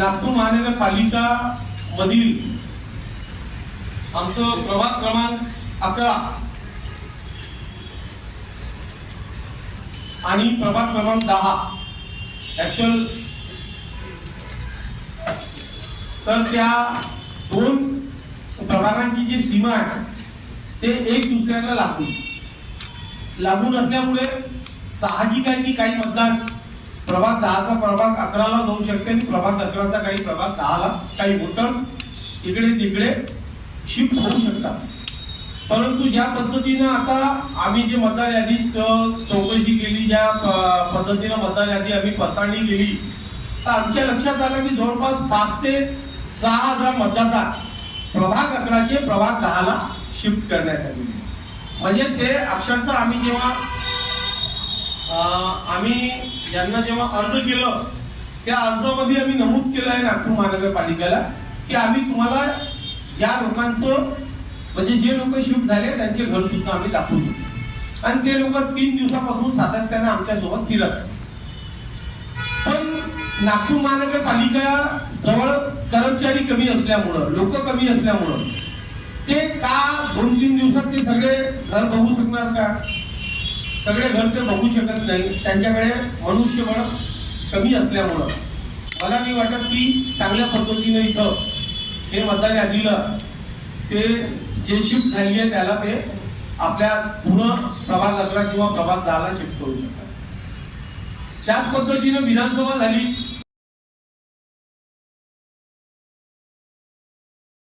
नागपूर महानगरपालिका मधील आमचं प्रभाग क्रमांक 11 आणि प्रभाग क्रमांक 10 ऍक्च्युअल तर त्या दोन प्रभागांची जी सीमा आहे ते एक दुसऱ्याला लागून असल्यामुळे साहजिक आहे की काही मतदार प्रभाग 10चा प्रभाग 11ला जाऊ शकते आणि प्रभाग 11चा काही प्रभाग 10ला काही वोटर्स इकडे तिकडे शिफ्ट होऊ शकतात. परंतु ज्या पद्धतीनं आता आम्ही जे मतदार यादी चौकशी केली, ज्या पद्धतीनं मतदार यादी आम्ही पडताळणी केली, तर आमच्या लक्षात आलं की जवळपास 5 ते 6 हजार मतदार प्रभाग 11चे प्रभाग 10ला शिफ्ट करण्यात आले. म्हणजे ते अक्षरशः आम्ही यांना जेव्हा अर्ज केलं त्या अर्जामध्ये आम्ही नमूद केलं आहे नागपूर महानगरपालिकेला की आम्ही तुम्हाला ज्या लोकांचं म्हणजे जे लोक शिफ्ट झाले त्यांचे घर सुद्धा आम्ही दाखवू शकतो आणि ते लोक 3 दिवसापासून सातत्याने आमच्या सोबत फिरत. पण नागपूर महानगरपालिका जवळ कर्मचारी कमी असल्यामुळं, लोक कमी असल्यामुळं ते का 2-3 दिवसात ते सगळे घर बघू शकणार का? सगळे घर ते बघू शकत नाही. त्यांच्याकडे मनुष्यबळ कमी असल्यामुळं मला नाही वाटत की चांगल्या पद्धतीने इथं हे मतदार यादीला ते जे शिफ्ट झाली आहे त्याला ते आपल्या पुन्हा प्रभाग 11 किंवा प्रभाग 10ला शिफ्ट करू शकतात. त्याच पद्धतीने विधानसभा झाली,